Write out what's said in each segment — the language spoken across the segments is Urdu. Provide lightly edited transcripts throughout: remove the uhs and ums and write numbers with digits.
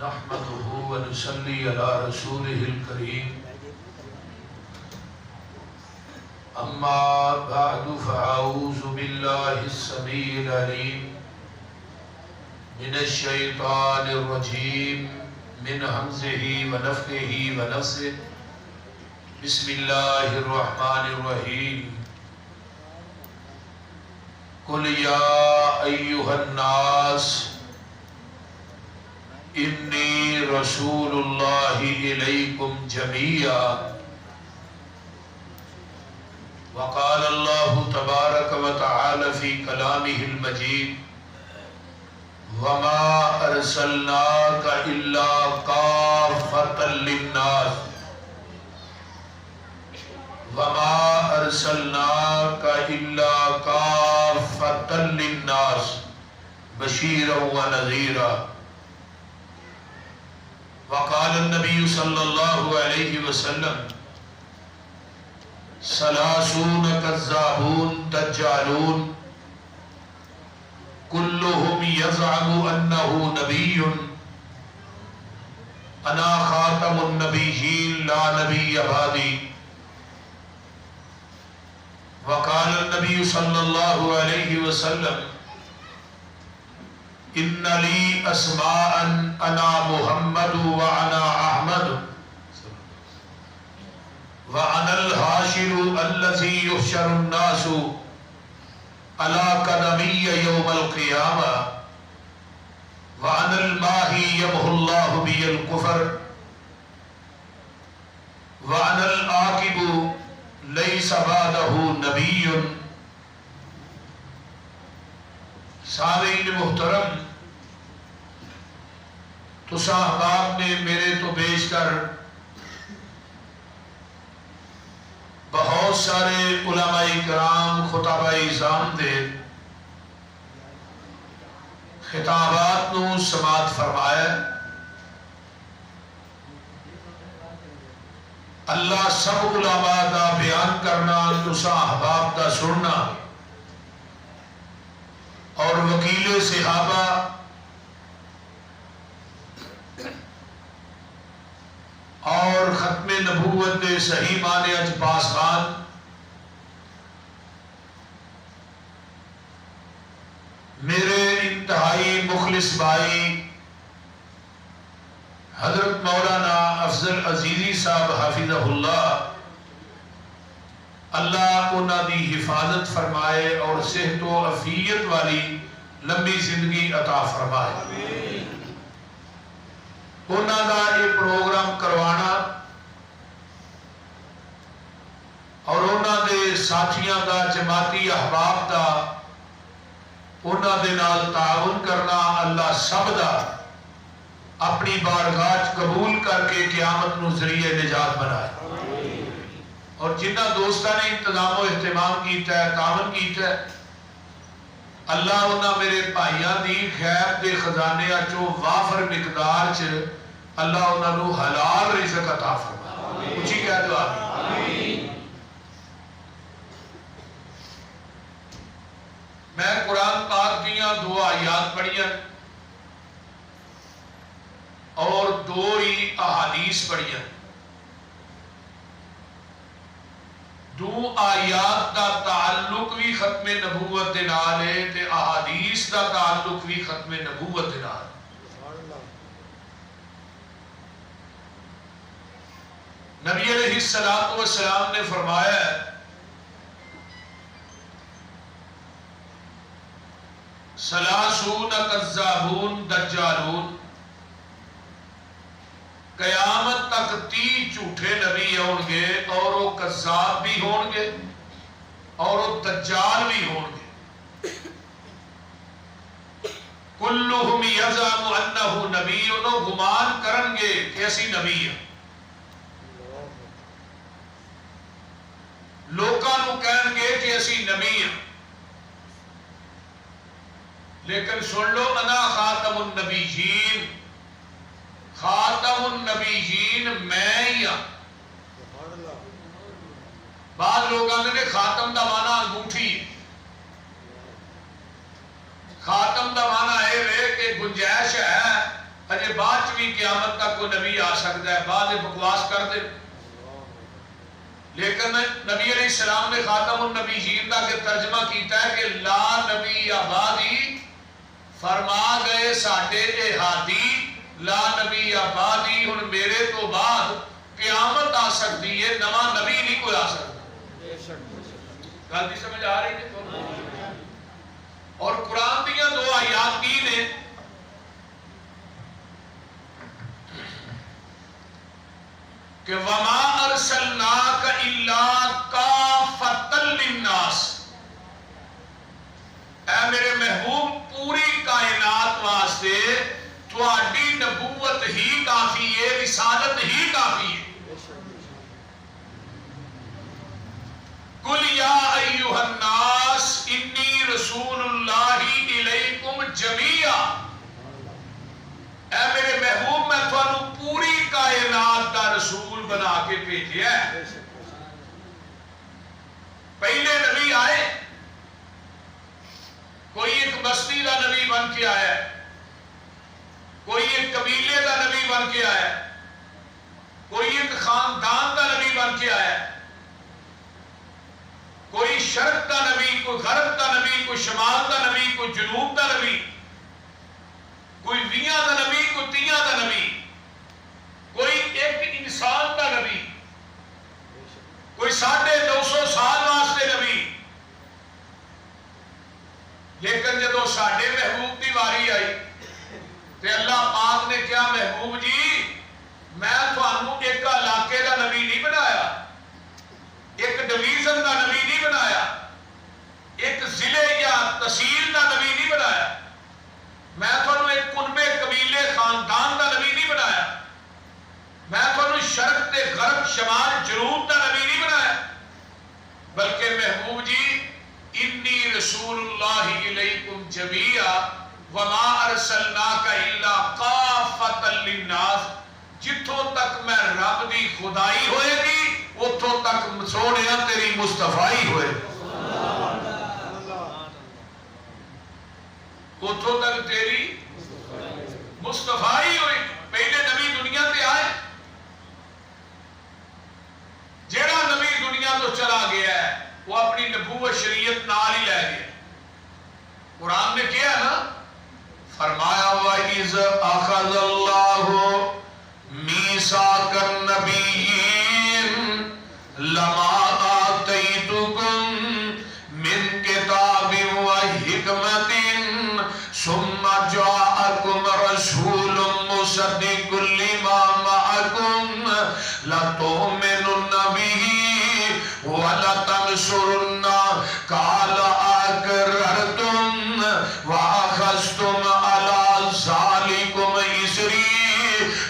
نحمده ونصلي على رسوله الكريم اما بعد فاعوذ بالله السميع العليم من الشيطان الرجيم من همزه ونفخه ونفثه بسم الله الرحمن الرحيم قل يا أيها الناس إني رسول الله إليكم جميعا وقال الله تبارك وتعالى في كلامه المجيد وما أرسلناك إلا كافة للناس وما أرسلناك إلا كافة للناس بشيرا ونذيرا وقال النبي صلى الله عليه وسلم ثلاثون كذابون دجالون كلهم يزعم أنه نبي أنا خاتم النبيين لا نبي بعدي وقال النبي صلى الله عليه وسلم إن لي أسماء أنا محمد وأنا أحمد وأنا الحاشر الذي يحشر الناس على قدمي يوم القيامة وأنا الماحي يمحو الله بي الكفر وأنا العاقب ليس بعده نبی. سامعین محترم، تساں احباب نے میرے تو بیش کر بہت سارے علماء کرام خطباء اعظام دے خطابات نو سماعت فرمایا. اللہ سب علماء دا بیان کرنا، تساں احباب دا سننا اور وکیل صحابہ اور ختم نبوت دے صحیح معنی اچ پاسبان میرے انتہائی مخلص بھائی حضرت مولانا افضل عزیزی صاحب حافظہ اللہ، اللہ انہاں دی حفاظت فرمائے اور صحت و عافیت والی لمبی زندگی عطا فرمائے. انہاں دا یہ پروگرام کروانا اور انہاں دے ساتھیاں دا، جماعتی احباب دا انہاں دے نال تعاون کرنا، اللہ سب دا اپنی بارگاہ قبول کر کے قیامت نو ذریعہ نجات بنائے. اور جنہ دوستاں نے انتظام و اہتمام کیتا ہے، تعاون کیتا ہے، اللہ انہاں میرے بھائیاں دی خیر دے خزانے چوں وافر مقدار چ اللہ انہاں نو حلال رزق عطا فرمائے. اونچی کہہ دو آمین. میں قرآن پاک دیاں دو آیات پڑھیاں اور دو ہی احادیث پڑھیاں. دو آیات دا تعلق بھی ختم نبوت دے نال ہے تے احادیث دا تعلق بھی ختم نبوت دے نال. نبی علیہ الصلوۃ والسلام نے فرمایا ہے ثلاثون کذابون دجالون، قیامت تک 30 جھوٹے نبی ہون گے اور وہ کذاب بھی ہون گے اور وہ دجال بھی ہون گے. کلہم یزعم انہ نبی، انہوں گمان کرن گے کہ اسی نبی ہیں. لوکاں نو کہن گے کہ اسی نبی ہیں، لیکن سن لو انا خاتم النبیین، خاتم النبیین میں ہی ہاں. بعض لوگ آتے ہیں خاتم دا معنی انگوٹھی، خاتم دا معنی ہے کہ گنجائش ہے اجے بعد بھی قیامت تک کوئی نبی آ سکتا ہے، بعد بکواس کر دے، لیکن نبی علیہ السلام نے خاتم النبیین کا کہ ترجمہ کیتا ہے کہ لا نبی آبادی، فرما گئے ساڈے اے ہادی لا نبی آبادی، ہن میرے تو بعد قیامت آ سکتی ہے، نواں نبی نہیں کوئی آ سکتا۔ گل دی سمجھ آ رہی ہے؟ اور قرآن دیا دو آیات کی نے، کہ وَمَا أَرْسَلْنَاكَ إِلَّا كَافَّةً لِلنَّاسِ، اے میرے محبوب پوری کائنات واسطے تہاڈی نبوت ہی کافی ہے، رسالت ہی کافی ہے۔ قُلْ يَا أَيُّهَا النَّاسِ إِنِّي رَسُولُ اللَّهِ إِلَيْكُمْ جَمِيعًا، اے میرے محبوب میں تھانوں پوری کائنات کا رسول بنا کے بھیجیا ہے۔ پہلے نبی آئے، کوئی ایک بستی کا نبی بن کے آیا ہے، کوئی ایک قبیلے کا نبی بن کے آیا ہے، کوئی ایک خاندان کا نبی بن کے آیا ہے، کوئی شرق کا نبی، کوئی غرب کا نبی، کوئی شمال کا نبی، کوئی جنوب کا نبی، کوئی 20 کا نبی، کوئی 30 کا نبی، کوئی ایک انسان کا نبی، کوئی 950 سال واسطے نبی۔ لیکن جدو ساڈے محبوب کی واری آئی تے اللہ پاک نے کیا محبوب جی میں تھانوں ایک علاقے کا نبی نہیں بنایا، ایک ڈویژن کا نبی نہیں بنایا، ایک ضلع یا تحصیل کا نبی نہیں بنایا، میں تھانوں ایک کنبے قبیلے خاندان کا نبی نہیں بنایا، میں تھانوں شرق تے غرب شمال جنوب کا نبی نہیں بنایا، بلکہ محبوب جی انی رسول اللہ الیکم جمیعا وما ارسلناک الا کافۃ للناس، جتوں تک میں رب دی خدائی ہوئے گی اتوں تک سونیا تیری مصطفائی ہوئے، اتوں تک تیری مصطفائی ہوئی۔ پہلے نبی دنیا تے آئے، جیڑا نبی دنیا تو چلا گیا ہے وہ اپنی نبوت شریعت نال ہی لے گیا۔ قرآن نے کیا نا، فرمایا وَإِذْ أَخَذَ اللَّهُ مِيثَاقَ النَّبِيِّينَ لَمَا آتَيْتُكُم مِّن كِتَابٍ وَحِكْمَةٍ ثُمَّ جَاءَكُمْ رَسُولٌ مُصَدِّقٌ لِّمَا مَعَكُمْ لَتُؤْمِنُنَّ بِهِ وَلَتَنصُرُنَّهُ قَالَ أَقْرَرْتُمْ وَأَخَذْتُمْ عَلَىٰ ذَٰلِكُمْ إِصْرِي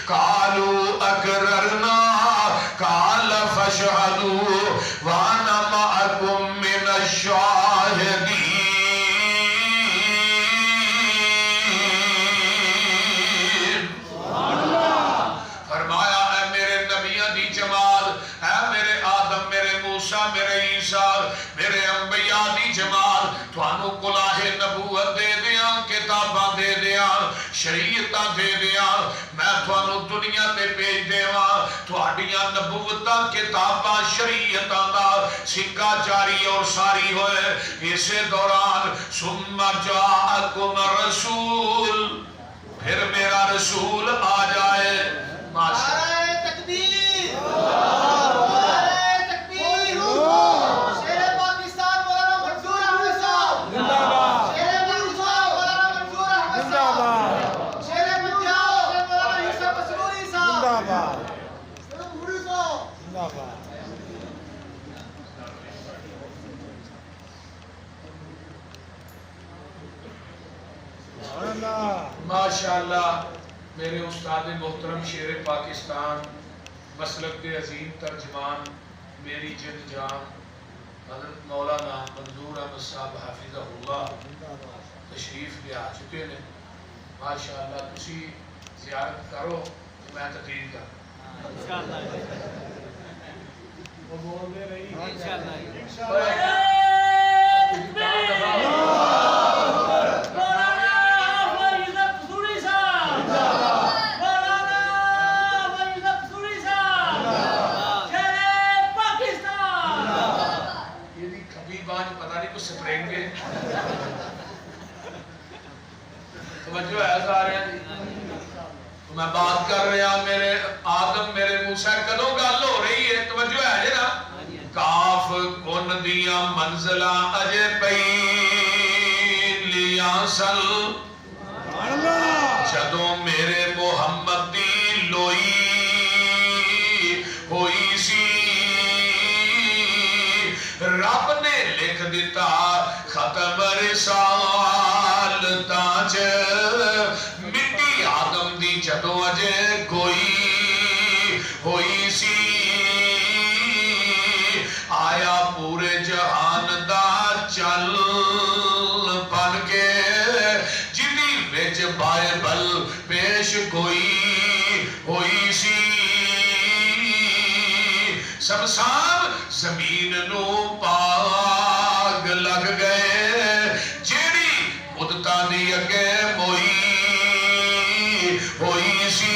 قَالُوا أَقْرَرْنَا قَالَ فَاشْهَدُوا وَأَنَا مَعَكُمْ مِنَ الشَّاهِدِينَ۔ فرمایا اے میرے نبیوں دی جماعت، اے میرے آدم، میرے موسیٰ، میرے عیسیٰ، میرے انبیاء دی جماعت، تھانوں کلاہ نبوت دے دیاں، کتاباں دے دیاں، شریعتاں دے دیاں، میں تھانوں دنیا تے بھیج دیواں، تھوڑیاں نبوتاں کتاباں شریعتاں دا سکہ جاری اور ساری ہوئے۔ اسے دوران ثم جاءکم رسول، پھر میرا رسول آ جائے۔ نعرہ تکبیر، نعرہ تکبیر، شیر پاکستان مولانا منصور احمد صاحب زندہ باد، شیر پاکستان مولانا منصور احمد صاحب، شیر پنجاب مولانا یوسف مسروری صاحب زندہ باد، جمہوری صاحب زندہ باد۔ ماشاءاللہ میرے استاد محترم شیر پاکستان، مسلک کے عظیم ترجمان، میری جن جان حضرت مولانا منظور احمد صاحب حافظہ اللہ تشریف لے آ چکے ہیں۔ ماشاءاللہ تسی زیارت کرو تو میں تقریر کروں انشاءاللہ۔ وہ بول دے رہی انشاءاللہ۔ مولانا عزت حضوری صاحب توجہ ہے سارے میں بات کر رہا میرے آدم میرے موسیٰ کدوں گل ہو رہی ہے توجہ ہے نا کاف کن دیا منزلہ اجے پئی لیا سل جدوں میرے محمد دی لوئی ہوئی سی رب نے لکھ دیتا ختم رسال تاج مٹی آدم دی جدوں اجے کوئی ہوئی سی آیا پورے جہان دا چل بن کے جدی وچ بائبل پیش کوئی ہوئی سی سمسام زمین نو پاگ لگ گئے جیڑی مدتاں دی اگے موئی ہوئی سی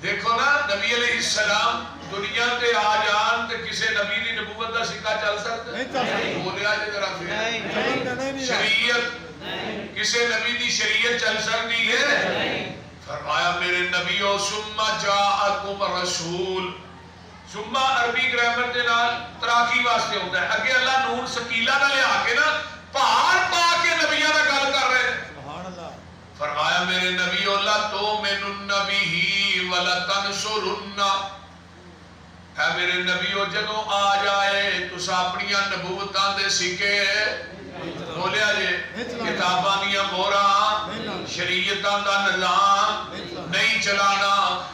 دیکھو نا نبی علیہ السلام دنیا تے آ جان تے کسے نبی دی نبوت دا سکہ چل سکتا ہے بولیا جے ذرا پھر شریعت کسے نبی دی شریعت چل سکتی ہے فرمایا میرے نبیو ثم جاءکم رسول ثم عربی گرامر دے نال تراخی واسطے ہوتا ہے اگے اللہ نون سکیلا نہ لے آکے نا پہاڑ پا کے نبیوں دا گل کر رہے ہیں فرمایا میرے نبیو لا تؤمنن به ولا تنصرن اے میرے نبیو جدوں آ جائے تسا اپنی نبوتاں دے سکے بولیا جے کتاباں دیاں مہراں شریعتاں دا نظام نہیں چلانا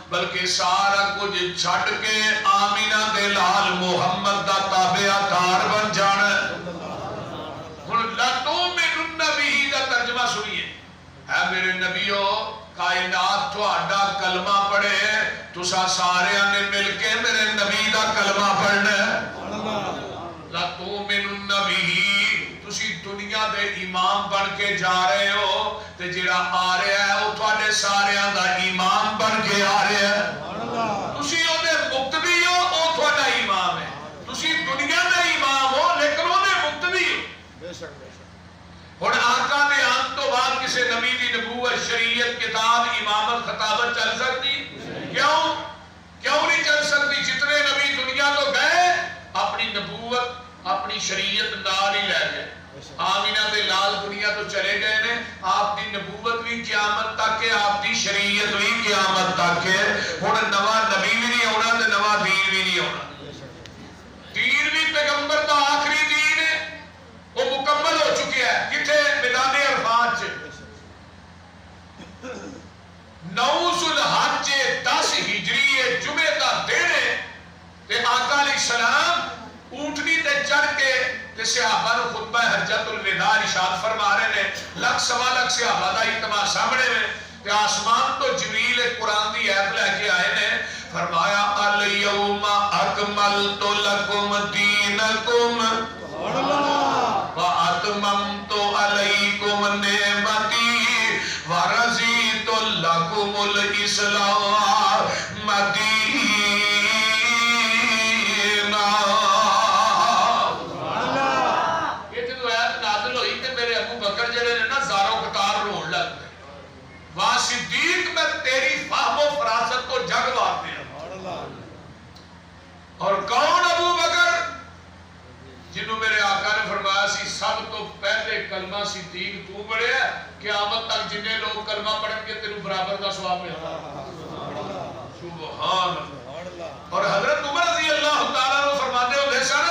بلکہ سارا کچھ چھٹ کے آمینہ دے لال محمد دا تابعہ دار بن جانا ہن لا تؤمنن به دا ترجمہ سنیے اے میرے نبیو کائنات تہاڈا کلمہ پڑھے تسا سارے نے مل کے میرے نبی دا کلمہ پڑھنا لا تؤمنن به تسی دنیا دے امام بن کے جا رہے ہو تے جڑا آ رہا ہے وہ تواڈے ساریاں دا امام بن کے آ رہا ہے تسی او دے مقتدی ہو او تواڈا امام ہے تسی دنیا دے امام ہو لیکن او دے مقتدی ہو بے شک ہن آقا دے آن تو بعد کسے نبی دی نبوت شریعت کتاب امامت خطابت چل سکتی کیوں نہیں چل سکتی جتنے نبی دنیا تو گئے اپنی نبوت اپنی شریعت نال ہی لے گئے آمینہ دے لال دنیا تو چلے گئے نے آپ دی نبوت بھی قیامت تک ہے آپ دی شریعت بھی قیامت تک ہے ہن نواں نبی بھی نہیں ہونا تے نواں دین بھی نہیں ہونا دین بھی پیغمبر دا آخری دین ہے وہ مکمل ہو چکے ہیں کتھے میدان عرفات چ 9 ذوالحج 10 ہجری جمعے دا دن ہے تے آقا علیہ السلام اونٹنی تے چڑھ کے تے صحابہ نو خطبہ حجۃ الوداع ارشاد فرما رہے ہیں لاکھ سوا لاکھ صحابہ دا اجتماع سامنے میں تے آسمان تو جبریل قرآن دی آیت لے کے آئے نے فرمایا الیوم اکملت لکم دینکم وَأَتْمَمْتُ عَلَيْكُمْ نِعْمَتِي وَرَضِيتُ لَكُمُ الْإِسْلَامَ دِينًا یہ جدو آیت نازل ہوئی کہ میرے ابو بکر جڑے نے نا زاروں قطار رون لگ گئے وہاں صدیق میں تیری فہم و فراست کو جگ بات دیا اور کون ابو بکر جنہوں میرے آقا نے فرمایا سی سب تو پہلے کلمہ صدیق تو پڑھے ہے قیامت تک جنہیں لوگ کلمہ پڑھیں گے تیرے برابر کا ثواب ملتا سبحان اللہ اور حضرت عمر رضی اللہ تعالیٰ نے فرماتے ہو دے سن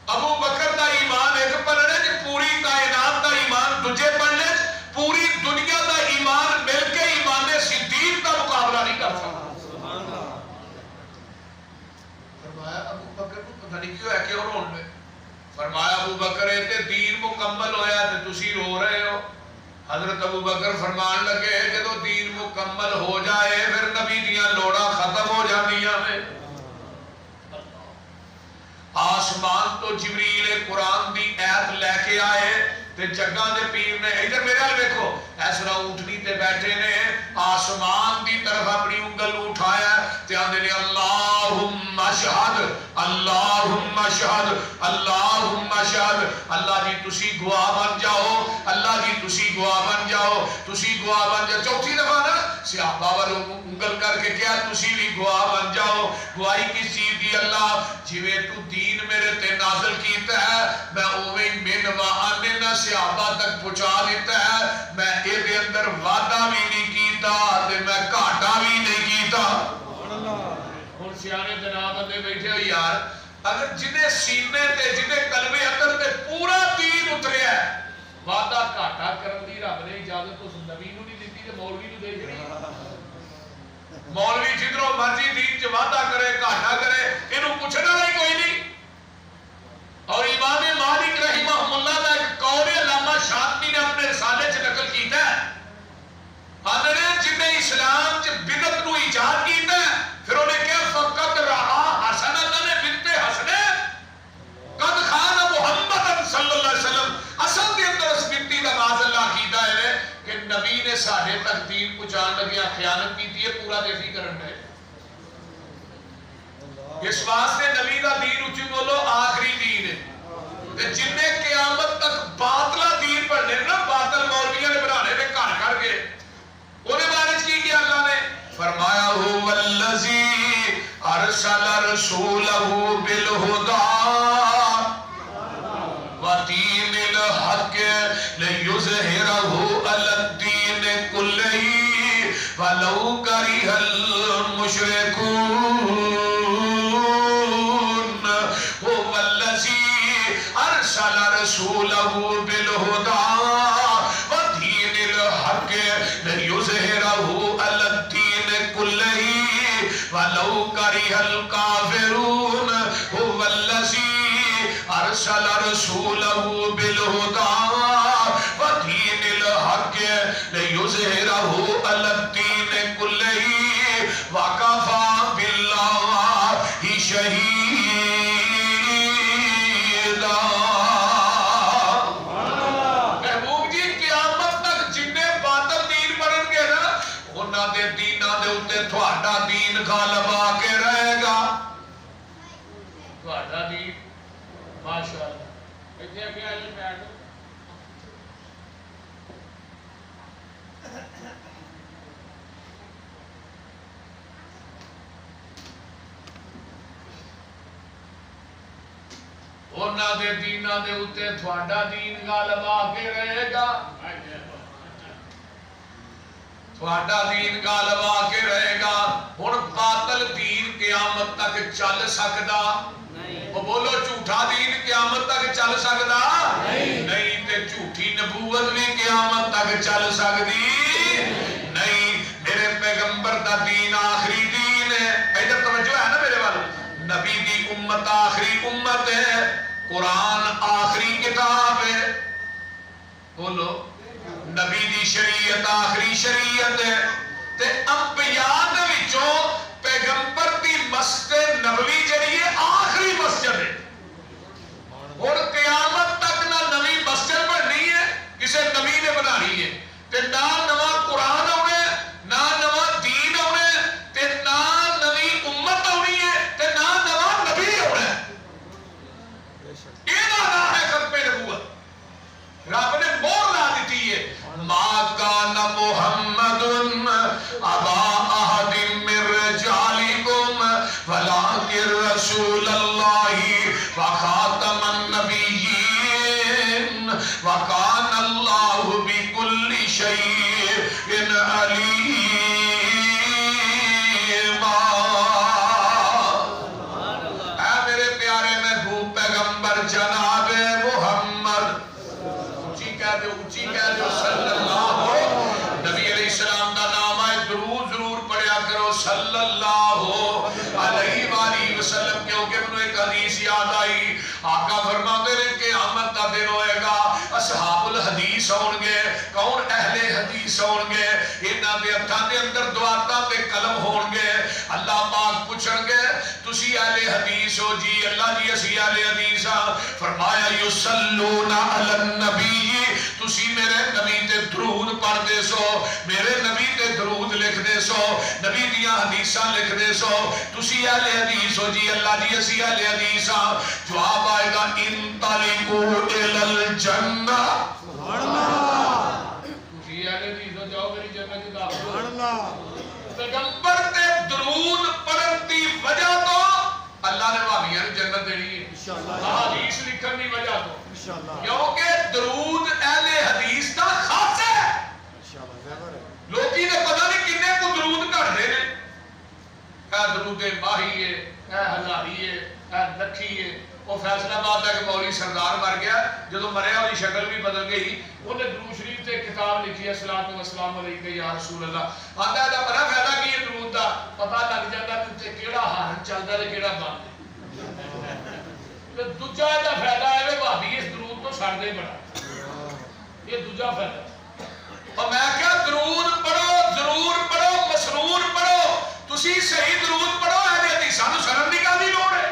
ابو بکر دا ایمان ایک پڑھنے کہ پوری کائنات دا ایمان دجے پڑھنے پوری دنیا دا ایمان مل کے ایمان صدیق کا مقابلہ نہیں کر سکتا فرمایا ابو بکر کو پتہ نہیں کیوں ہے کہ اور رون میں فرمایا ابو بکر تے دین مکمل ہویا تے تسی رو رہے ہو حضرت ابو بکر فرمان لگے جدو دین مکمل ہو جائے پھر نبی دیاں لوڑا ختم ہو جاندیاں ہیں آسمان تو جبریل قرآن دی ایت لے کے آئے تے جگہ دے پیر نے ادھر میرے حال دیکھو ایسا اونٹنی تے بیٹھے نے آسمان دی طرف اپنی انگل اٹھایا تے آندے نے اللہ اللہم اشہد اللہم اشہد اللہم اشہد اللہ جی تسی گواہ بن جاؤ اللہ جی تسی گواہ بن جاؤ تسی گواہ بن جاؤ چوتھی دفعہ نا صحابہ والوں انگل کر کے کیا تسی بھی گواہ بن جاؤ گواہی کس چیز دی اللہ جویں تو دین میرے تے نازل کیتا ہے میں اوویں من وعن نہ صحابہ تک پہنچا دیتا ہے میں اے دے اندر وعدہ بھی نہیں کیتا تے میں گھاٹا بھی نہیں کیتا ہن سیانے جناب بندے بیٹھے ہو یار اگر جنے سینے تے جنے قلبے اندر تے پورا دین اتریا ہے وعدہ گھاٹا کرن دی رب نے اجازت اس نبی نوں نہیں دتی تے مولوی نوں دے چھڑی مولوی جدروں مرضی دین چ وعدہ کرے گھاٹا کرے اینوں پوچھنے والا ہی کوئی نہیں اور امام مالک رحمہ اللہ کا ایک قول علامہ شاطبی نے اپنے رسالے چ نقل کیتا ہے حضرت جنہیں اسلام چ بدعت نو ایجاد کیتا ہے پھر انہیں کیا فقط رہا حسنۃ بنت حسن قد خان محمد صلی اللہ علیہ وسلم اصل کے اندر اس بنتی کا معاذ اللہ کیتا ہے کہ نبی نے ساڑھے تک دین پہنچان لگیا خیانت کی ہے پورا دیسی کرن ہے اس واسطے نبی کا دین اچھی بولو آخری دین ہے جن نے قیامت تک باطلا دین پڑھنے نا باطل مولویوں نے بنانے میں گھر کر کے انہیں بارے کی کیا اللہ نے فرمایا هو الذی ارسل رسولہ بالہدی ودین الحق لیظہرہ علی الدین کلہ ولو کرہ المشرکون هو الذی ارسل رسولہ بالہدی ودین الحق لیظہرہ علی الدین کلہ ولو کرہ الکافرون هو الذی ارسل رسولہ بالہدی ودین الحق لیظہرہ علی الدین کلہ وکفی باللہ شہیدا محبوب جی قیامت تک جن باطل دین پڑھن گے نا انہاں دے دیناں دے اوتے تہاڈا دین غالب آ کے رہے گا تہاڈا دین ماشاءاللہ ایتھے اگے آئے بیٹھ انہاں دے دیناں دے اوتے تہاڈا دین غالب آ کے رہے گا تہاڈا دین غالب آ کے رہے گا ہن باطل دین قیامت تک چل سکدا وہ بولو جھوٹا دین قیامت تک چل سکدا نہیں تے جھوٹی نبوت بھی قیامت تک چل سکدی نہیں میرے پیغمبر دا دین آخری دین ہے ادھر توجہ ہے نا میرے وال نبی دی امت آخری امت ہے قرآن آخری کتاب ہے بولو نبی دی شریعت آخری شریعت ہے تے انبیاء دے وچوں پیغمبر دی مسجد نبوی جڑی ہے آخری مسجد ہے اور قیامت تک نہ نبی مسجد بننی ہے کسے نبی نے بنانی ہے تے نہ نواں قرآن ہونے نہ نواں دین ہونے تے نہ نوی امت ہونی ہے تے نہ نواں نبی ہونا ہے یہ نہ ہے ختم نبوت رب نے مہر لا دیتی ہے ما کان محمد ابا احد من رجالکم ولکن رسول اللہ وخاتم النبیین وکان اللہ بکل شیء علیما اے میرے پیارے محبوب پیغمبر جناب محمد اونچی کہہ دو صلی اللہ نبی علیہ السلام دا نام ہے درود ضرور پڑھیا کرو صلی اللہ علیہ وآلہ وسلم کیونکہ انہوں ایک حدیث یاد آئی آقا فرماتے ہیں کہ قیامت دا دن ہوئے گا اصحاب الحدیث ہون گے کون اہل حدیث ہون گے انہاں دے ہتھاں دے اندر دعاتاں تے قلم ہون گے اللہ پاک پوچھن گے تسی اہل حدیث ہو جی اللہ جی اسی اہل حدیث ہاں فرمایا یصلون علی النبی تسی میرے نبی تے درود پڑھ دے سو، میرے نبی تے درود لکھ دے سو، نبی دیاں حدیثاں لکھ دے سو، تسی اہل حدیث ہو جی اللہ جی اسی اہل حدیث ہاں، جواب آئے گا انطلقوا الی الجنہ، تسی اہل حدیث ہو جاؤ میری جنت کی دعوت دو۔ پیغمبر تے درود پڑھن دی وجہ تو اللہ نے وہابیاں نوں جنت دینی ہے، حدیث لکھن دی وجہ تو، کیونکہ درود اہل حدیث دا خاص ہے۔ لوگی نے پتہ نہیں کنے کو درود کھڑتے ہیں، اے درود ماہی ہے، اے ہزاری ہے، اے لکھی ہے۔ وہ فیصلہ آباد ہے کہ مولوی سردار مر گیا، جدو مریا وہ شکل بھی بدل گئی، انہیں درود شریف تے کتاب لکھی ہے صلاۃ و سلام علیکہ یا رسول اللہ، آتا ہے بڑا فائدہ کی ہے درود دا، پتہ لگ جاتا کہ کیڑا ہارن چلتا ہے کیڑا بند ہے۔ دوجا دا فائدہ ہے کہ بھابی اس درود تو چھڑ دے بڑا، یہ دوجا فائدہ۔ اور میں کیا درود پڑھو، ضرور پڑھو، مسرور پڑھو، تسی صحیح درود پڑھو، اہل حدیثاں نوں شرم دی کادی لوڑ ہے؟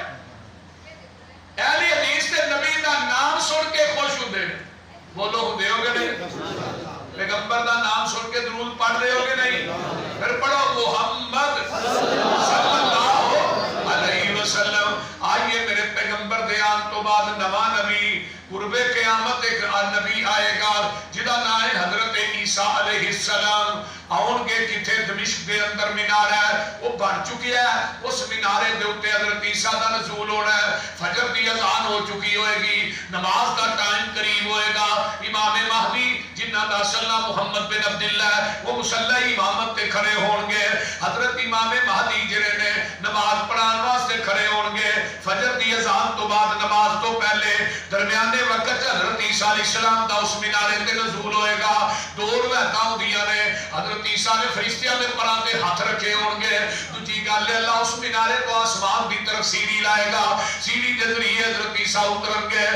اہل حدیث تے نبی دا نام سن کے خوش ہوندے نے، بولو ہوندے ہو گے نہیں؟ پیغمبر دا نام سن کے درود پڑھ رہے ہو گے نہیں؟ پھر پڑھو محمد صلی اللہ علیہ وسلم۔ آئیے میرے پیغمبر دے آن تو بعد نواں نبی قرب قیامت ایک نبی آئے گا جدا نام ہے حضرت عیسیٰ علیہ السلام، آن کے کتھے دمشق دے اندر مینار ہے، وہ بن چکی ہے، اس مینارے دے اتے حضرت عیسیٰ دا نزول ہونا ہے، فجر دی اذان ہو چکی ہوئے گی، نماز دا ٹائم قریب ہوئے گا، امام مہدی جنہ دا صلی محمد بن عبداللہ وہ مصلی امامت تے کھڑے ہون گے، حضرت امام مہدی جنہیں نے نماز پڑھان واسطے کھڑے ہون گے، فجر دی اذان تو بعد نماز تو پہلے درمیانے وقت حضرت عیسیٰ علیہ السلام دا اس مینارے تے نزول ہوئے گا، دو روایتاں ہوندیاں نے، حضرت عیسیٰ نے فرشتیاں دے پراں تے ہاتھ رکھے ہون گے، دوجی گل ہے اللہ اس مینارے کو آسمان دی طرف سیڑھی لائے گا، سیڑھی دے ذریعے حضرت عیسیٰ اترن گے،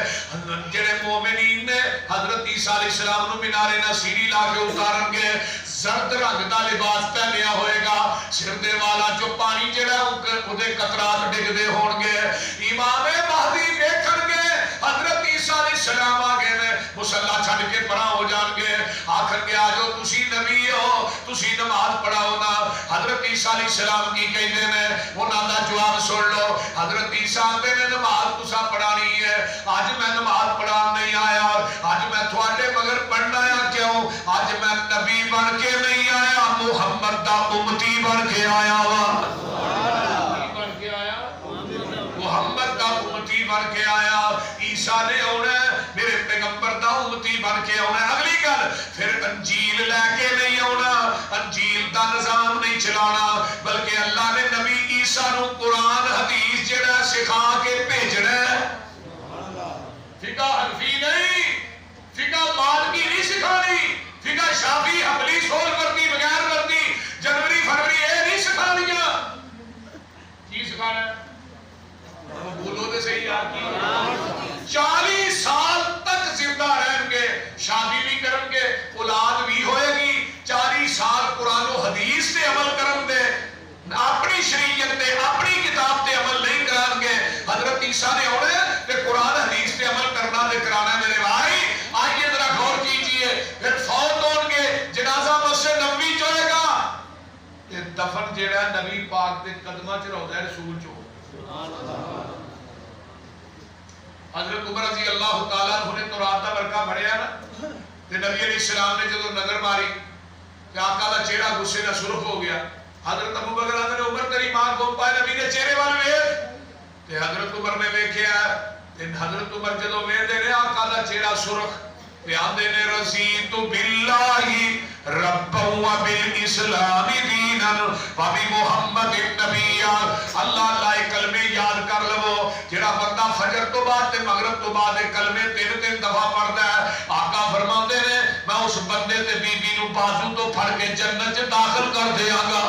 جڑے مومنین نے حضرت عیسیٰ علیہ السلام نو مینارے نہ سیڑھی لا کے اتارن گے، زرد رنگ دا لباس پہنیا ہوئے گا، سر دے والا جو پانی جڑا اودے قطرات ڈگدے ہون گے، امام مہدی ویکھن گے حضرت عیسیٰ علیہ السلام آگے نے مصلی چھڑ کے پراں ہو جان گے، آخر کے آجو تسی نبی ہو، تسی نماز پڑھاؤ نا، حضرت عیسیٰ علیہ السلام کی کہتے ہیں انہاں دا جواب سن لو، حضرت عیسیٰ آتے نے نماز تسا پڑھانی ہے، آج میں نماز پڑھان نہیں آیا، آج میں تھوڑے مگر پڑھنا ہے کیوں، آج میں نبی بن کے نہیں آیا، محمد دا امتی بن کے آیا محمد دا امتی بن کے آیا، عیسیٰ نے ہونا میرے پیغمبر دا امتی بن کے آنا۔ اگلی گل پھر انجیل لے کے نہیں آنا، انجیل دا نظام نہیں چلانا، بلکہ اللہ نے نبی عیسیٰ نو قرآن حدیث جڑا سکھا کے بھیجنا ہے، فقہ حنفی نہیں، فقہ مالکی نہیں سکھانی، فقہ شافعی حنبلی سول ورتی بغیر ورتی جنوری فروری یہ نہیں سکھانیاں، کی سکھانا ہے؟ بولو دے صحیح یاد کی 40 سال تک زندہ رہیں گے، شادی بھی کریں گے، اولاد بھی ہوئے گی، 40 سال قرآن و حدیث تے عمل کریں گے، اپنی شریعت تے اپنی کتاب تے عمل نہیں کریں گے۔ حضرت عیسیٰ نے ہونے تے قرآن حدیث تے عمل کرنا دے کرانا ہے میرے بھائی۔ آئیے ذرا غور کیجئے، پھر فوت ہون گے، جنازہ مسجد نبوی چوئے گا، یہ دفن جیڑا نبی پاک دے قدمہ چ روضہ رسول چو۔ حضرت عمر رضی اللہ تعالیٰ عنہ نے تورات دا ورقہ پڑھیا نا، تے نبی علیہ السلام نے جدو نظر ماری کہ آقا دا چہرہ غصے نہ سرخ ہو گیا، حضرت ابو بکر آدھے نے عمر تیری ماں گم پائے نبی نے چہرے والے ویکھ، تے حضرت عمر نے ویکھیا، تے حضرت عمر جدو ویکھدے نے آقا دا چہرہ سرخ، تے آندے نے رضیت باللہ ربا وبالاسلام دینا وبمحمد النبی۔ اللہ اللہ کلمے یاد کر لو، جڑا بندہ فجر تو بعد تے مغرب تو بعد کلمے 3 دفعہ پڑھدا ہے، آقا فرماندے نے میں اس بندے تے بی بی نو بازو تو پھڑ کے جنت وچ داخل کر دیاں گا،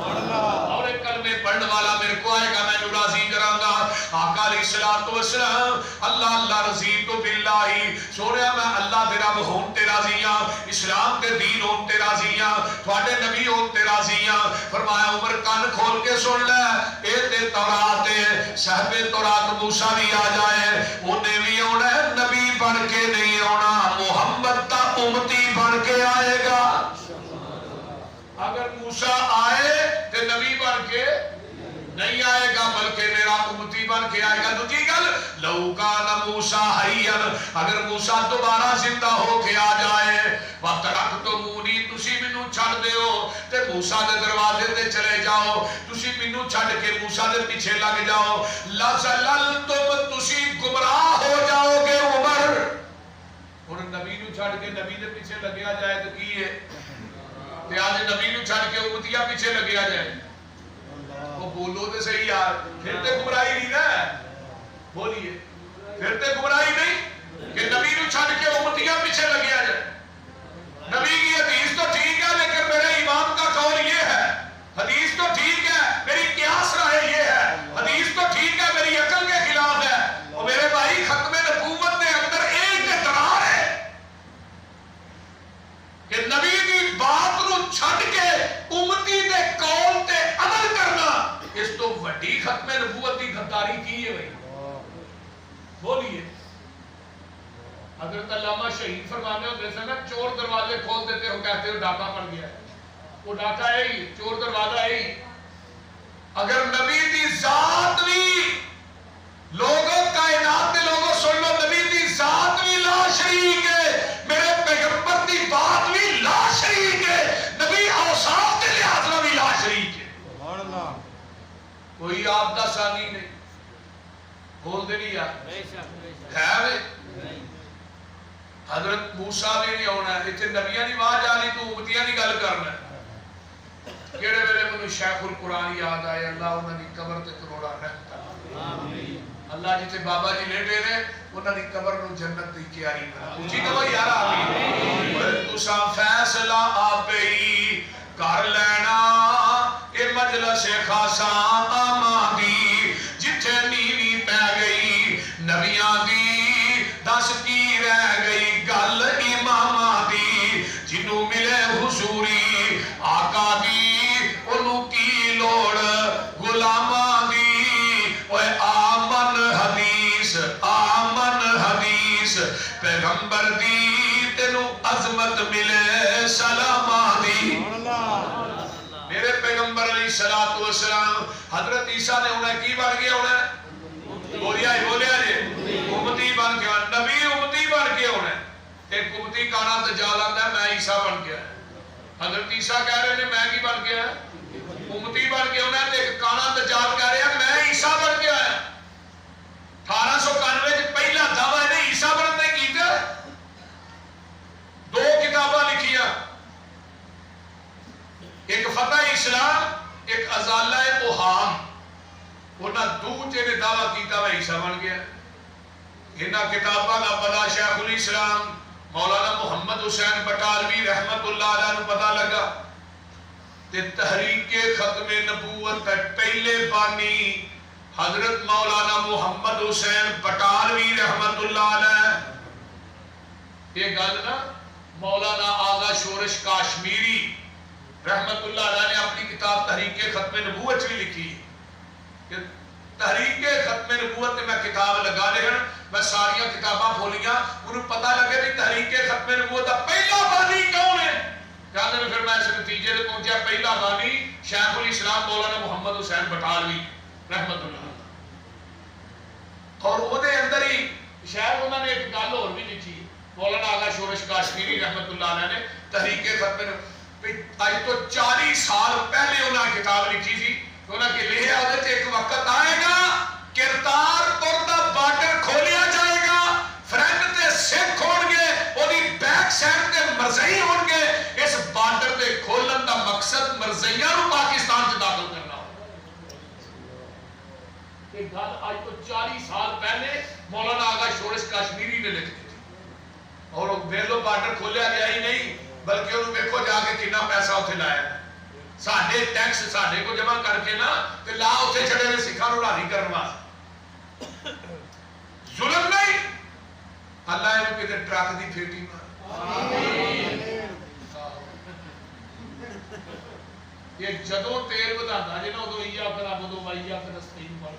اور ایک کلمے پڑھن والا میرے کو آئے گا میں نو راضی کراں گا۔ آقا علیہ الصلوۃ والسلام اللہ اللہ رضیت باللہ، سونیا میں اللہ دے رب ہون تے راضی ہاں، اسلام دے دین ہون تے راضی ہاں، تواڈے نبی ہون تے راضی ہاں۔ فرمایا عمر کان کھول کے سن لے، اے تے تورات ہے، صاحب تورات موسیٰ بھی آ جائے، انہیں بھی آنا ہے، نبی بن کے نہیں آنا، محمد دا موسیٰ آئے تے نبی بن کے نہیں آئے گا بلکہ میرا امتی بن کے آئے گا. دوسری گل لو کان موسیٰ حیّا اگر موسیٰ دوبارہ زندہ ہو کے آ جائے وَتَرَکْتُمُونِی تسی مینوں چھڑ دیو تے موسیٰ دے دروازے تے چلے جاؤ تسی مینوں چھڑ کے موسیٰ دے پیچھے لگ جاؤ لَزَلَلْتُمْ تسی گمراہ ہو جاؤ گے عمر. ہن نبی نوں چھڑ کے نبی دے پیچھے لگیا جائے تو کی ہے تے آج نبی نوں چھڑ کے امتیاں پیچھے لگیا جائے. وہ بولو تو صحیح یار پھر تے گمراہی نہیں نا بولیے پھر تے گمراہی نہیں کہ نبی نو چھڑ کے امتیاں پیچھے لگیا جائے. نبی کی حدیث تو ٹھیک ہے لیکن میرے امام کا قول یہ ہے حدیث تو ٹھیک ہے میری قیاس رائے یہ ہے حدیث تو ٹھیک ہے میری عقل کے خلاف ہے. اور میرے بھائی ختم نبوت کے اندر ایک اقرار ہے کہ نبی کی بات نو چھڑ کے امتی دے قول تے عمل کرنا اس تو وڈی ختم نبوت کی غداری کی ہے بھائی. بولیے حضرت علامہ شہید فرمانے ہوتے تھے نا چور دروازے کھول دیتے ہو کہتے ہو ڈاکہ پڑ گیا ہے. وہ ڈاکہ ہے ہی چور دروازہ ہے ہی. اگر نبی دی ذات بھی لوگوں کائنات کے لوگوں سن لو نبی دی ذات بھی لا شریک ہے میرے پیغمبر دی بات بھی لا شریک ہے نبی اوصاف کے لحاظ میں بھی لا شریک ہے. کوئی آپ دا ثانی نہیں بول دے نہیں یار ہے. حضرت موسیٰ نے نہیں ہونا ہے اتنے نبیاں نہیں وہاں جانی تو امتیاں نہیں گل کرنا ہے. کیڑے ویلے مجھے شیخ القرآن یاد آئے اللہ انہوں نے قبر تے کروڑا رحمت اللہ جیتے بابا جی لیٹے نے انہوں نے قبر نو جنت دی کیاری بنا اونچی کہو یار آمین. تسا فیصلہ آپے ہی کر لینا اے مجلس خاصا آمادی جتھے نیوی پہ گئی نبیاں دی دس کی رہ گئی گل امامہ دی جنوں ملے حضوری آقا دی انہوں کی لوڑ غلامہ دی اوے آمن حدیث پیغمبر دی تینوں عظمت ملے سلامہ دی. میرے پیغمبر علیہ السلام حضرت عیسیٰ نے انہیں کی بن گیا انہیں بولیا جی امتی بن کے نبی امتی بن کے انہیں ایک امتی کانا دجال آتا ہے میں عیسیٰ بن گیا. حضرت عیسیٰ کہہ رہے ہیں میں کی بن گیا امتی بن کے انہیں ایک کانا دجال کہہ رہے ہیں میں عیسیٰ بن کے آیا. 1891 پہلا دعویٰ نے عیسیٰ بننے کی تھا. 2 کتاباں لکھیاں ایک فتح اسلام ایک ازالہ اوہام. انہاں دوجے نے دعویٰ کیتا میں عیسیٰ بن گیا. انہاں کتاباں کا پتا شیخ الاسلام مولانا محمد حسین بٹالوی رحمت اللہ علیہ نو پتا لگا تے تحریک ختم نبوت پہلے بانی حضرت مولانا محمد حسین بٹالوی رحمت اللہ علیہ. یہ گل نا مولانا آغا شورش کاشمیری رحمت اللہ علیہ نے اپنی کتاب تحریک ختم نبوت بھی لکھی کہ تحریک ختم نبوت میں کتاب لگا لے ہیں میں ساریاں کتاباں کھولیاں انہوں پتہ لگے بھی تحریک ختم نبوت کا پہلا بانی کون ہے. کہتے ہیں پھر میں اس نتیجے سے پہنچا پہلا بانی شیخ الاسلام مولانا محمد حسین بٹالوی رحمت اللہ. اور وہ دے اندر ہی شاید انہوں نے ایک گل اور بھی لکھی مولانا آغا شورش کاشمیری رحمت اللہ علیہ نے تحریک ختم آج تو 40 سال پہلے انہوں نے کتاب لکھی تھی. انہوں نے لکھا ہوتے ایک وقت آئے گا کرتارپور دا بارڈر کھولیا جائے گا فرنٹ تے سکھ ہون گے اودی بیک سائڈ تے مرزئی ہون گے. اس بارڈر تے کھولن دا مقصد مرزئیاں نو پاکستان چ داخل کرنا. یہ گل آج تو 40 سال پہلے مولانا آغا شورش کاشمیری نے لکھی تھی. اور ویلو بارڈر کھولیا گیا ہی نہیں بلکہ انہوں دیکھو جا کے کتنا پیسہ اتنے لایا ہے. ساڈے ٹیکس ساڈے کو جمع کر کے نا تے لا اتنے چڑھے ہوئے سکھاں نوں راضی کرن واسطے. ظلم نہیں اللہ انہوں کتے ٹرک دی پھیٹی مار. یہ جدوں تیل وداندا جے نا ادوں ایا پھر ابدوں وائیا پھر رستے نوں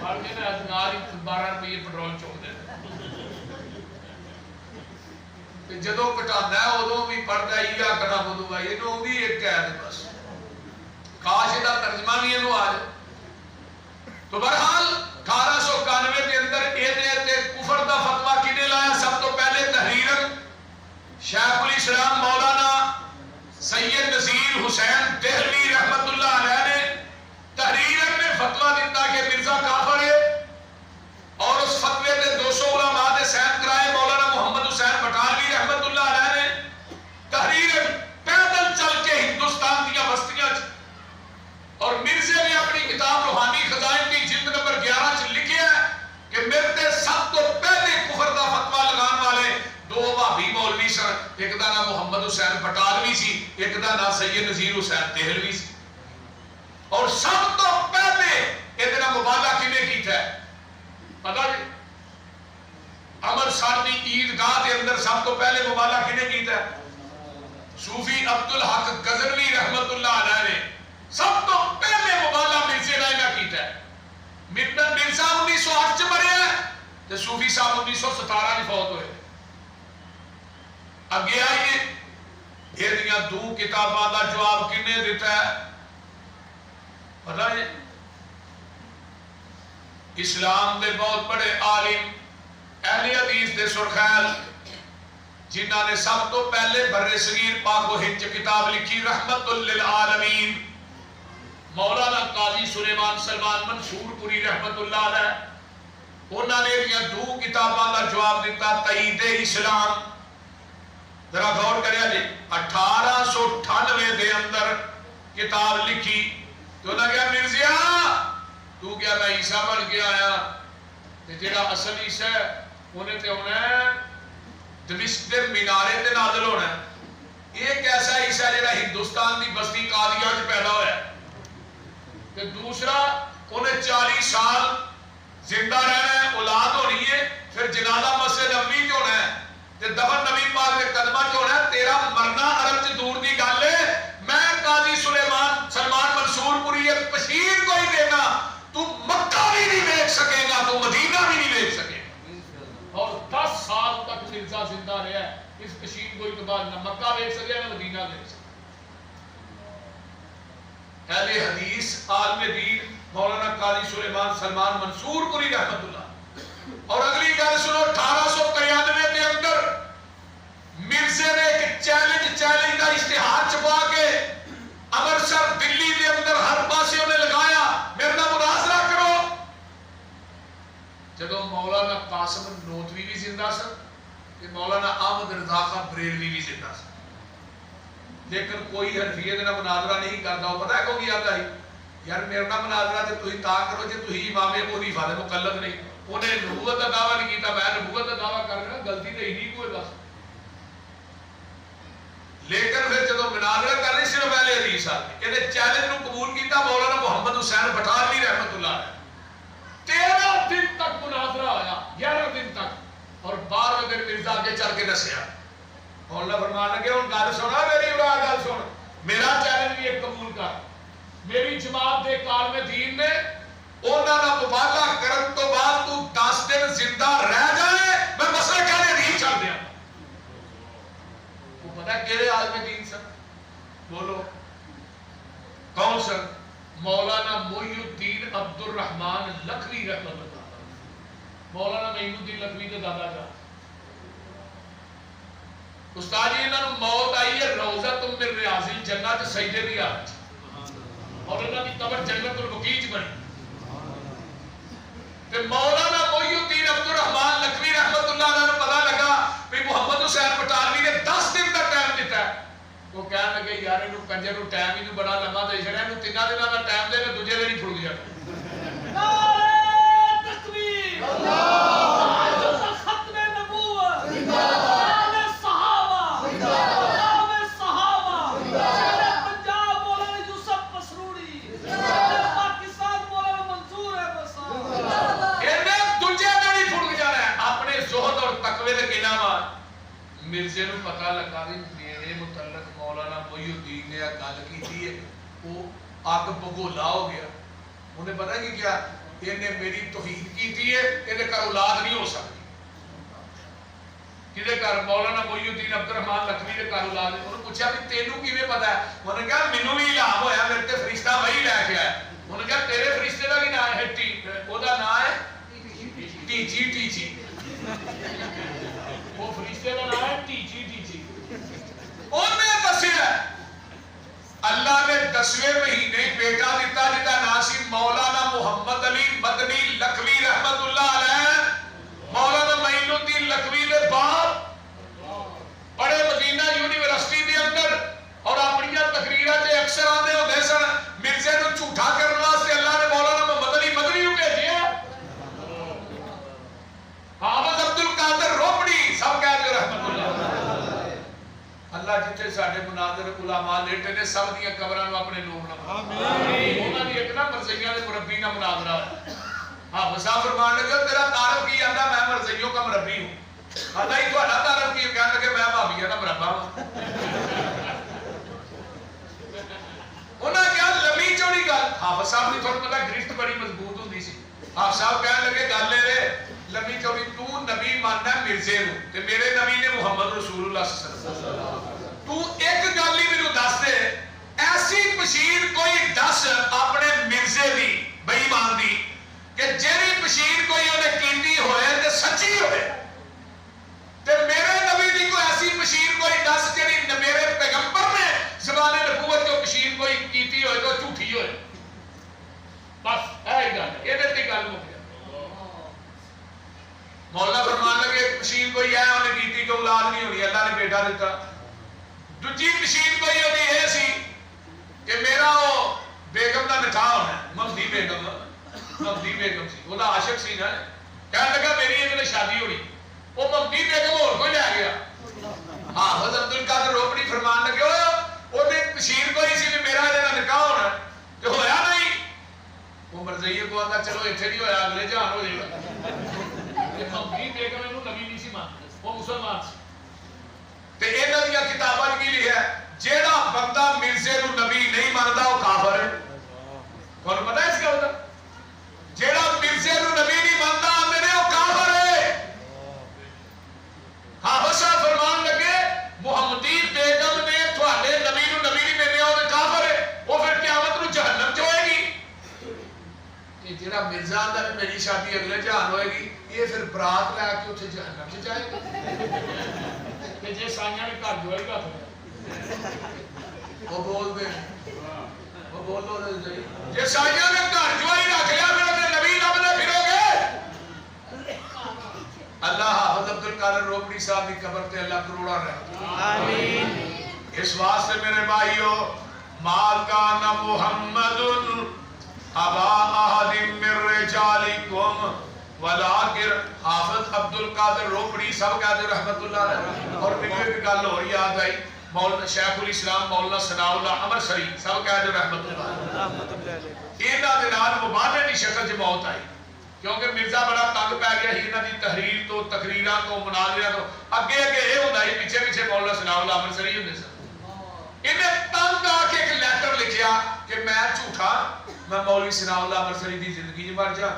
پڑ کے نا ازنار 12 روپے پٹرول چوک دے کہ جدو کٹانا ہے ادو بھی پڑھتا ہے یا کنا بدو بھائی یہ بھی ایک ہے بس کاش یہ ترجمہ بھی یہ آ جائے. تو بہرحال 1891 کے اندر یہ کفر دا فتوا کنے لایا؟ سب تو پہلے تحریر شیخ الاسلام مولانا سید نذیر حسین دہلوی رحمت اللہ علیہ نے تحریر میں فتوا دیتا کہ مرزا کافر ہے اور اس فتوے نے 200 علماء نے سین کرائے. مولانا محمد حسین بٹالوی رحمت اللہ علیہ نے تحریر پیدل چل کے ہندوستان دیا بستیاں اور مرزے نے اپنی کتاب روحانی خزائن کی جلد نمبر 11 چ لکھیا ہے کہ میرے سب تو پہلے کفر دا فتوا لگان والے دو وہابی مولوی سن. ایک دا نام محمد حسین بٹالوی سی, ایک دا نام سید نذیر حسین دہلوی سی. اور سب تو پہلے یہ مبالغہ کنے کیتا ہے پتا جی؟ امرسر کی عیدگاہ کے اندر سب تو پہلے مبالغہ کنے کیتا ہے؟ صوفی عبدالحق غزنوی رحمت اللہ علیہ نے سب تو پہلے مبالغہ مرزے نے کیتا ہے. مرزا 1908 چ مریا ہے تے صوفی صاحب 1917 میں فوت ہوئے. اگے آئیے یہ دو کتاباں کا جواب کنے دیتا ہے پتا ہے؟ اسلام دے بہت بڑے عالم اہل حدیث دے سرخیل جنہاں نے سب تو پہلے بر صغیر پاک و ہند کتاب لکھی رحمت للعالمین مولانا قاضی سلیمان سلمان منصور پوری رحمت اللہ علیہ. انہوں نے یہ دو کتاباں کا جواب دیتا تائید اسلام. ذرا غور کریا جی 1898 دے اندر کتاب لکھی تو انہوں نے کہا مرزیا تو کیا میں عیسیٰ بن کے آیا تے جڑا اصل عیسیٰ ہے انہیں تے ہونا ہے دمشق دے مینارے تے نازل ہونا ہے. ایک ایسا عیسیٰ جڑا ہندوستان دی بستی قادیہ وچ پیدا ہوا ہے تے دوسرا انہیں 40 سال زندہ رہنا ہے, اولاد ہونی ہے, پھر جنازہ مسجد نبوی تے ہونا ہے تے دفن نبی پاک کے قدمہ تے ہونا ہے. تیرا مرنا عرب چ دور دی گل ہے. میں قاضی سلمان منصور پوری ایک پشیر کو ہی دینا تو مکہ بھی نہیں دیکھ سکے گا تو مدینہ بھی نہیں دیکھ سکے گا. اور 10 سال تک مرزا زندہ رہا ہے. اس پشیر کو کے بعد نہ مکہ دیکھ سکے نہ مدینہ دیکھ سکے. اہل حدیث عالم دین مولانا قاضی سلیمان سلمان منصور پوری رحمت اللہ. اور اگلی گل سنو 1893 کے اندر مرزے نے ایک چیلنج کا اشتہار چھپا کے امرسر دلی کے اندر ہر پاسے انہیں لگایا میرے نام مناظرہ کرو. جدو مولانا قاسم نوتوی بھی زندہ سن مولانا احمد رضا خان بریلوی بھی زندہ سن لیکن کوئی حنفیت نہ مناظرہ نہیں کرتا. وہ پتہ ہے کیوں کیا ہے یار میرے نام مناظرہ تے تھی تا کرو جے تھی امام ابو حنیفہ دے مقلد نہیں. انہیں نبوت کا دعویٰ نہیں کیتا میں نبوت کا دعویٰ کر رہا غلطی تو ہی نہیں کوئی بس. لیکن پھر جدو مناظرہ کرنے صرف اہل حدیث آتے کہ چیلنج کو قبول کیتا مولانا محمد حسین بٹالوی رحمت اللہ علیہ. 13 دن تک مناظرہ آیا 11 دن تک اور 12 دن مرزا کے چل کے نسیا. مولانا فرمان لگے ہوں گل سنا میری اڑا گل سن میرا چیلنج بھی ایک قبول کر. میری جماعت دے عالم دین نے انہاں دا مبالغہ کرن تو بعد تو 10 دن زندہ رہ جائے میں مسئلہ کہنے نہیں چھڑ دیا. وہ پتہ ہے کہڑے عالم دین سن بولو کون سن؟ مولانا محی الدین عبد الرحمن لکھوی رحمۃ اللہ. مولانا محی الدین لکھوی کے دادا جان استاد جی انہوں موت آئی ہے روضۃ من ریاض الجنہ سجدے دی حالت اور انہوں کی قبر جنت البقیع چ بنی. تے مولانا محی الدین عبد الرحمن لکھوی رحمت اللہ علیہ کو پتہ لگا کہ محمد حسین بٹالوی نے 10 دن کا ٹائم دیتا ہے. وہ کہنے لگے یار انہوں کنجر نو ٹائم ہی بڑا لمبا دے چھڑیا انہوں 3 دنوں کا ٹائم دے میں دوجے دن ہی پھڑ گیا. نعرہ تکبیر اللہ ختم نبوت زندہ صحابہ زندہ صحابہ شہر پنجاب مولانا یوسف مسروری شہر پاکستان مولانا منصور احمد صاحب انہیں دوجے دن ہی پھڑ گیا ہے. اپنے زہد اور تقوی دے انعامات مرزے نو پتہ لگا بھی میرے متعلق مولانا محی الدین نے گل کی ہے وہ اگ بگولا ہو گیا. انہیں پتہ کہ کیا انہیں میری توہین کی ہے انہیں کر اولاد نہیں ہو سکتی. کدے کر مولانا محی الدین الدین عبد الرحمان لکھوی کے گھر اولاد ہے انہوں پوچھا بھی تینوں کیویں پتا ہے انہوں نے کہا مینوں بھی الہام ہویا میرے تے فرشتہ وہی لے کے آیا انہوں نے کہا تیرے فرشتے کا بھی نام ہے او دا نام ہے ٹیچی وہ فرشتے کا نام ہے ٹیچی انہیں دسیا اللہ نے 10ویں مہینے بیٹا دیتا جدا نام سی مولانا محمد علی مدنی لکھوی رحمت اللہ علیہ مولانا معین الدین لکھوی دے باپ پڑھے مدینہ یونیورسٹی دے اندر اور اپنی تقریراں تے اکثر آندے ہوندے سن مرزے نوں جھوٹا کرن واسطے اللہ نے مولانا محمد علی مدنی نوں بھیجیا حافظ عبد القادر روپڑی سب کہہ دے رحمت اللہ اللہ جتنے ساڈے مناظر علماء لیٹے نے سب دیاں قبراں نوں اپنے نور نال آمین انہاں دی ایک نا مرزیاں دے مربی نال مناظرہ ہے حافظ صاحب فرمان لگے تیرا تعارف کی آندا میں مرزیوں کا مربی ہوں آندا ہی تہاڈا تعارف کی کہنے لگے میں بھابیاں دا مربا ہوں انہاں کہا لمبی چوڑی گل حافظ صاحب دی تھوڑا پتہ گرفت بڑی مضبوط ہوندی سی حافظ صاحب کہنے لگے گل اے لمبی چوڑی تو نبی ماننا مرزے نوں تے میرے نبی نے محمد رسول اللہ صلی اللہ علیہ وسلم تو ایک گل ہی مینوں دس دے ایسی بشیر کوئی دس اپنے مرزے دی بے ایمان دی کہ جیڑی بشیر کوئی انہیں کیتی ہوئے تے سچی ہوئے تے میرے نبی دی کوئی ایسی بشیر کوئی دس جیڑی میرے پیغمبر نے زبان نبوت جو بشیر کوئی کیتی ہوئے تو جھوٹی ہوئے بس اے گل اے تے گل مک مولا فرمان لگے بشیر کوئی ہے انہیں کیتی کہ اولاد نہیں ہونی اللہ نے بیٹا دیتا دوجی بشیر کوئی ہوتی ہے سی کہ میرا وہ بیگم دا نکاح ہونا ہے مفتی بیگم سی وہ عاشق سی نا کہنے لگا میری ایک شادی ہونی وہ مفتی بیگم اور کوئی لے گیا حافظ عبد القادر روپڑی فرمان لگے وہ بشیر کوئی سی کہ میرا یہ نکاح ہونا ہے کہ ہویا نہیں وہ مرزیے کو آتا چلو اتنے نہیں ہویا اگلے جہان ہو جائے گا مفتی بیگم انہوں نبی نہیں سی مانتے وہ مسلمان سی تے انہاں دی کتاباں وچ کی لکھیا ہے جیڑا بندہ مرزے نوں نبی نہیں ماندا وہ کافر ہے تھانوں پتہ ہے اس گل دا جیڑا مرزے نوں نبی نہیں ماندا آندے نے وہ کافر ہے حافظ صاحب فرمان لگے محمدی بیگم نے تھوڑے نبی نوں نبی نہیں منیا وہ کافر ہے وہ پھر قیامت نوں جہنم چ ہوئے گی یہ جیڑا مرزا آندا کہ میری شادی اگلے جہان ہوئے گی یہ پھر برات لے کے اتنے جہنم سے جائے گا کہ جی سائیاں نے گھر جوائی کا وہ بول دے وہ بولو دے جی سائیاں نے گھر جوائی رکھ لیا پھر اپنے نبی لبنے پھرو گے اللہ حافظ عبد القادر روپڑی صاحب کی قبر تے اللہ کروڑا رہے آمین اس واسطے میرے بھائیو مال کان محمد ابا احد من رجالکم ولیکن حافظ عبد القادر روپڑی سب کہتے رحمت اللہ علیہ اور مجھے بھی گل ہو یاد آئی مولانا شیخ الاسلام مولانا ثناء اللہ امرسری سب کہتے رحمت اللہ علیہ انہاں دے نال مبالغے دی شکل وچ موت آئی کیونکہ مرزا بڑا تنگ پی گیا ہی انہاں دی تحریر تو تقریراں تو مناظرہ تو اگے اگے اے ہوندا ہی پیچھے پیچھے مولانا ثناء اللہ امرسری ہوندے سن انہیں تنگ آ کے ایک لیٹر لکھیا کہ میں جھوٹا میں مولوی ثناء اللہ امرسری دی زندگی وچ مر جا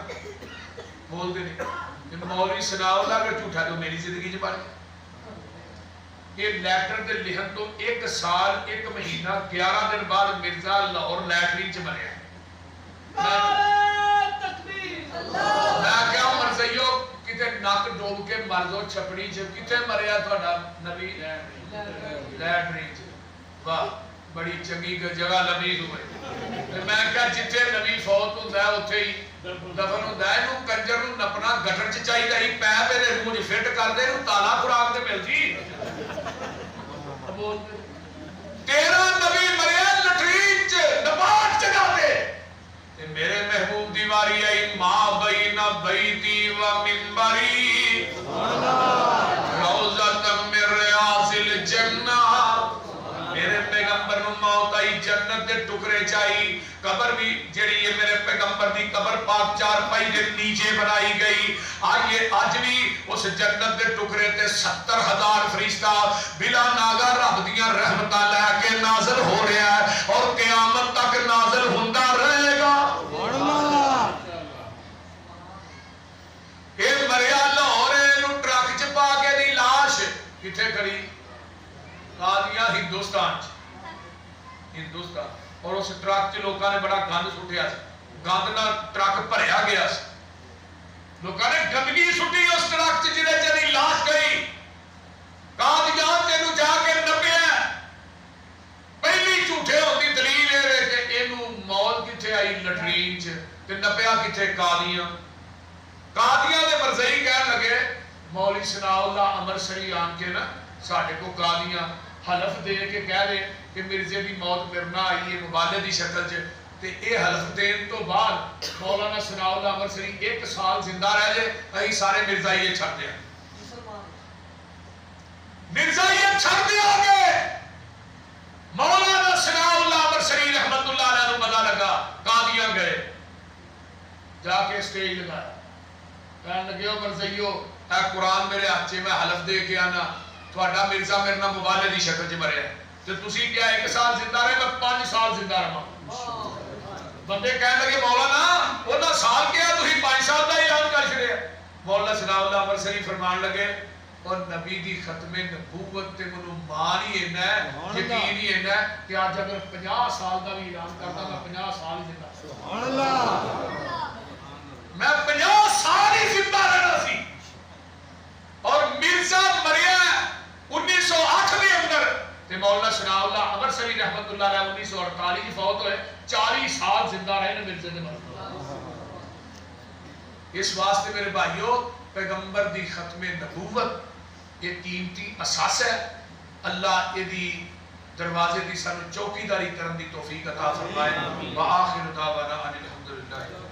بول دے نہیں کہ مولوی ثناء اللہ اگر جھوٹا تو میری زندگی چ مر یہ لیٹر دے لکھن تو 1 سال 1 مہینہ 11 دن بعد مرزا لاہور لیٹرین چ مریا میں کیا مرزیو کتے نک ڈوب کے مر دو چھپڑی چ کتے مریا تھوڑا نبی لیٹرین چ واہ بڑی چنگی جگہ لبی ہوئے میں کہا جتے نبی فوت ہوندا ہے اوتھے ہی دفن ہوندا ہے نو کنجر نو نپنا گٹر چ چاہیدا ہی پے میرے منہ وچ فٹ کر دے نو تالا خوراک تے مل جی تیرا نبی مریا لٹرین چ نبات جگہ تے تے میرے محبوب دی واری آئی ما بین بیتی و منبری روضۃ من ریاض الجنہ میرے پیغمبر نو موت آئی جنت دے ٹکڑے چائی قبر بھی جڑی یہ میرے پیغمبر دی قبر پاک 4 پائی دے نیچے بنائی گئی آئیے آج بھی اس جنت دے ٹکڑے تے 70,000 فرشتہ بلا ناگا رب دیاں رحمتاں لے کے نازل ہو رہا ہے اور قیامت تک نازل ہوندا رہے گا یہ مریا لاہور نو ٹرک چ پا کے دی لاش کتے کھڑی قادیاں ہندوستان اور اس ٹرک چ لوگوں نے بڑا گند سٹیا، گند نہ ٹرک بھریا گیا، لوگوں نے گندگی سٹی اس ٹرک چ جہے چی لاش گئی، قادیان تینوں جا کے نپیا، پہلی جھوٹے ہوتی دلیل یہ کہ یہ موت کتنے آئی لٹرین چ نپیا کتنے قادیاں دے مرزئی کہن لگے مولوی ثناء اللہ امرسری آن کے نا ساڈے کو قادیاں حلف دے کے کہہ دے کہ مرزے دی موت مرنا آئی ہے مبالغے دی شکل چ تے اے حلف دین تو بعد مولانا ثناء اللہ امرسری 1 سال زندہ رہ جائے ائی سارے مرزائیے چھڑ دیا چھڑ دیا گے مولانا ثناء اللہ امرسری رحمت اللہ علیہ کو پتہ لگا قادیاں گئے جا کے سٹیج لگایا کہنے لگے ہو مرزائیو اے قرآن میرے ہاتھ میں حلف دے کے آنا تھوڑا مرزا میرے نہ مبالغے دی شکل چ مریا تو تسی کیا 1 سال زندہ رہے میں 5 سال زندہ رہا بندے کہنے لگے مولانا وہ سال کیا تھی 5 سال کا اعلان کر چڑیا مولانا ثناء اللہ امرسری فرمان لگے اور نبی دی ختم نبوت تے منو مان ہی اینا ہے یقین ہی اینا ہے کہ آج اگر 50 سال کا بھی اعلان کرتا میں 50 سال ہی زندہ سبحان اللہ میں 50 سال ہی زندہ رہنا سی اور مرزا مریا 1908 میں اندر تے مولانا ثناء اللہ امرسری رحمت اللہ علیہ 1948 کی فوت ہوئے 40 سال زندہ رہے نا مرزا نے اس واسطے میرے بھائیو پیغمبر دی ختم نبوت یہ قیمتی اساس ہے اللہ یہ دی دروازے دی سانو چوکیداری کرن دی توفیق عطا فرمائے وآخر دعوانا ان الحمدللہ